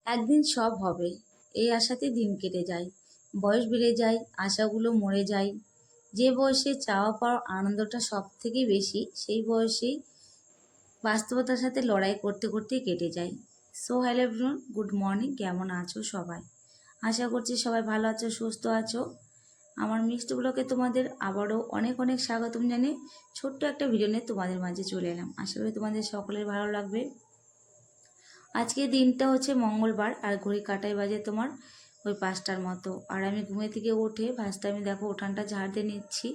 একদিন সব হবে এই আশাতে দিন কেটে যায়। বয়স বেড়ে যায়, আশাগুলো মরে যায়। যে বয়সে চাওয়া পাওয়ার আনন্দটা সব থেকে বেশি, সেই বয়সেই বাস্তবতার সাথে লড়াই করতে করতেই কেটে যায়। So hello everyone, good morning. কেমন আছো সবাই? আশা করছি সবাই ভালো আছো, সুস্থ আছো। আমার মিষ্টি ব্লগে তোমাদের আবারও অনেক অনেক স্বাগতম জানিয়ে ছোট্ট একটা ভিডিও নিয়ে তোমাদের মাঝে চলে এলাম। আশা করি তোমাদের সকলের ভালো লাগবে। আজকে দিনটা হচ্ছে মঙ্গলবার, আর ঘড়ি কাটায় বাজে তোমার ওই 5টার মতো। আর আমি ঘুমে থেকে উঠে ফার্স্ট আমি দেখো উঠানটা ঝাড় দিয়ে নিচ্ছি,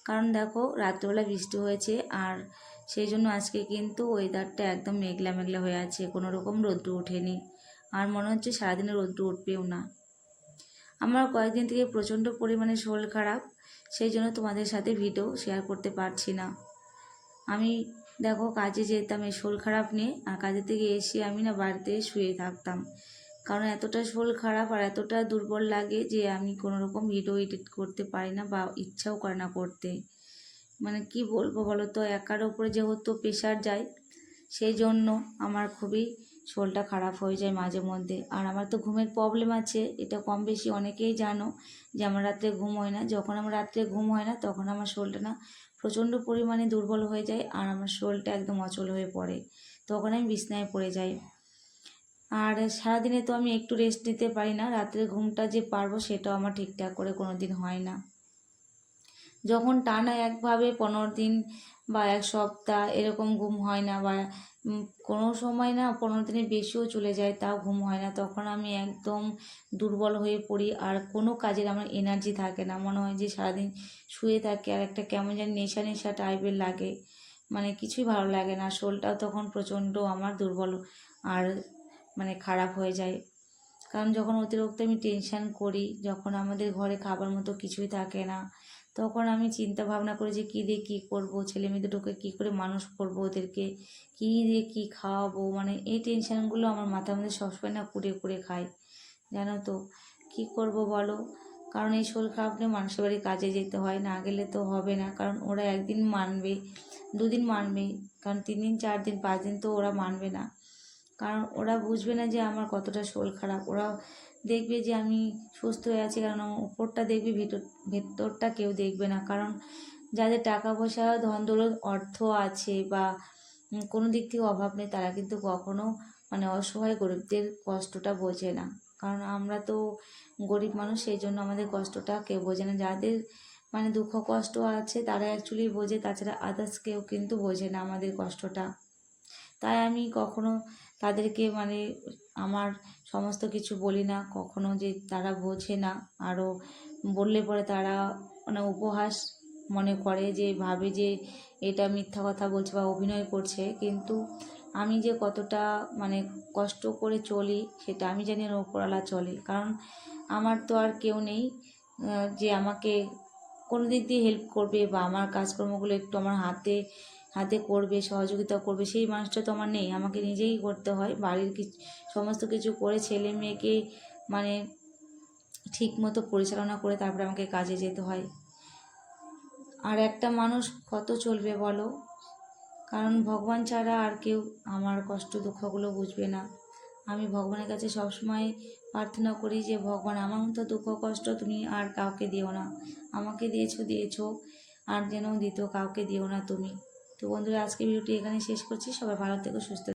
কারণ দেখো রাত্রেবেলা বৃষ্টি হয়েছে, আর সেই জন্য আজকে কিন্তু ওয়েদারটা একদম মেঘলা মেঘলা হয়ে আছে, কোনো রকম রৌদ্র ওঠেনি। আর মনে হচ্ছে সারাদিনে রৌদ্র উঠবেও না। আমার কয়েকদিন থেকে প্রচণ্ড পরিমাণে শরীর খারাপ, সেই জন্য তোমাদের সাথে ভিডিও শেয়ার করতে পারছি না। আমি দেখো কাজে যেতাম এই শরীর খারাপ নিয়ে, আর কাজের থেকে এসে আমি না বাড়িতে শুয়ে থাকতাম, কারণ এতটা শরীর খারাপ আর এতটা দুর্বল লাগে যে আমি কোনো রকম ভিডিও এডিট করতে পারি না, বা ইচ্ছাও করে না করতে। মানে কি বলবো বলো তো, একার ওপরে যেহেতু প্রেশার যায়, সেই জন্য আমার খুবই শরীরটা খারাপ হয়ে যায় মাঝে মধ্যে। আর আমার তো ঘুমের প্রবলেম আছে, এটা কম বেশি অনেকেই জানো যে আমার রাত্রে ঘুম হয় না। যখন আমার রাত্রে ঘুম হয় না, তখন আমার শরীরটা না প্রচণ্ড পরিমাণে দুর্বল হয়ে যায়, আর আমার শরীরটা একদম অচল হয়ে পড়ে, তখন আমি বিছনায় পড়ে যাই। আর সারাদিনে তো আমি একটু রেস্ট নিতে পারি না, রাত্রে ঘুমটা যে পারবো সেটাও আমার ঠিকঠাক করে কোনো দিন হয় না। যখন টানা একভাবে 15 দিন বা 1 সপ্তাহ এরকম ঘুম হয় না, বা কোনো সময় না 15 দিনের বেশিও চলে যায় তাও ঘুম হয় না, তখন আমি একদম দুর্বল হয়ে পড়ি, আর কোনো কাজের আমার এনার্জি থাকে না। মনে হয় যে সারাদিন শুয়ে থাকি, আর একটা কেমন যেন নেশা নেশা টাইপের লাগে, মানে কিছুই ভালো লাগে না। শরীরটাও তখন প্রচণ্ড আমার দুর্বল আর মানে খারাপ হয়ে যায়। কারণ যখন অতিরিক্ত আমি টেনশান করি, যখন আমাদের ঘরে খাবার মতো কিছুই থাকে না, তখন আমি চিন্তা ভাবনা করি যে কী দিয়ে কী করবো, ছেলে মেয়ে দুটোকে কী করে মানুষ করবো, ওদেরকে কী দিয়ে কী খাওয়াবো, মানে এই টেনশানগুলো আমার মাথার মধ্যে সবসময় না কুড়ে কুড়ে খায়, জানো তো। কী করব বলো, কারণ এই শরীর খারাপ নিয়ে মানুষের বাড়ি কাজে যেতে হয়, না গেলে তো হবে না। কারণ ওরা একদিন মানবে, দুদিন মানবে, কারণ 3 দিন 4 দিন 5 দিন তো ওরা মানবে না। কারণ ওরা বুঝবে না যে আমার কতটা শরীর খারাপ। ওরা দেখবে যে আমি সুস্থ হয়ে আছি, কারণ উপরটা দেখবে, ভেতরটা কেউ দেখবে না। কারণ যাদের টাকা পয়সা, ধন দৌলত, অর্থ আছে, বা কোনো দিক থেকে অভাব নেই, তারা কিন্তু কখনো মানে অসহায় গরিবদের কষ্টটা বোঝে না। কারণ আমরা তো গরিব মানুষ, সেই জন্য আমাদের কষ্টটা কেউ বোঝে না। যাদের মানে দুঃখ কষ্ট আছে তারা অ্যাকচুয়ালি বোঝে, তাছাড়া আদার্স কেউ কিন্তু বোঝে না আমাদের কষ্টটা। তাই আমি কখনো তাদেরকে মানে আমার সমস্ত কিছু বলি না কখনো, যে তারা বোঝে না। আরও বললে পরে তারা মানে উপহাস মনে করে, যে ভাবে যে এটা মিথ্যা কথা বলছে বা অভিনয় করছে। কিন্তু আমি যে কতটা মানে কষ্ট করে চলি সেটা আমি জানি, আর ওপরওয়ালা চলে। কারণ আমার তো আর কেউ নেই যে আমাকে কোনো দিক দিয়ে হেল্প করবে, বা আমার কাজকর্মগুলো একটু আমার হাতে হাতে করবে, সহযোগিতা করবে, সেই মানুষটা তো আমার নেই। আমাকে নিজেই করতে হয়, বাড়ির সমস্ত কিছু করে ছেলে মেয়েকে মানে ঠিক মতো পরিচালনা করে তারপরে আমাকে কাজে যেতে হয়। আর একটা মানুষ কত চলবে বলো, কারণ ভগবান ছাড়া আর কেউ আমার কষ্ট দুঃখগুলো বুঝবে না। আমি ভগবানের কাছে সবসময় প্রার্থনা করি যে ভগবান, আমার মতো দুঃখ কষ্ট তুমি আর কাউকে দিও না। আমাকে দিয়েছো, আর যেন দ্বিতীয় কাউকে দিও না তুমি। তো বন্ধুরা, আজকে ভিডিওটি এখানে শেষ করছি। সবাই ভালো থেকো, সুস্থ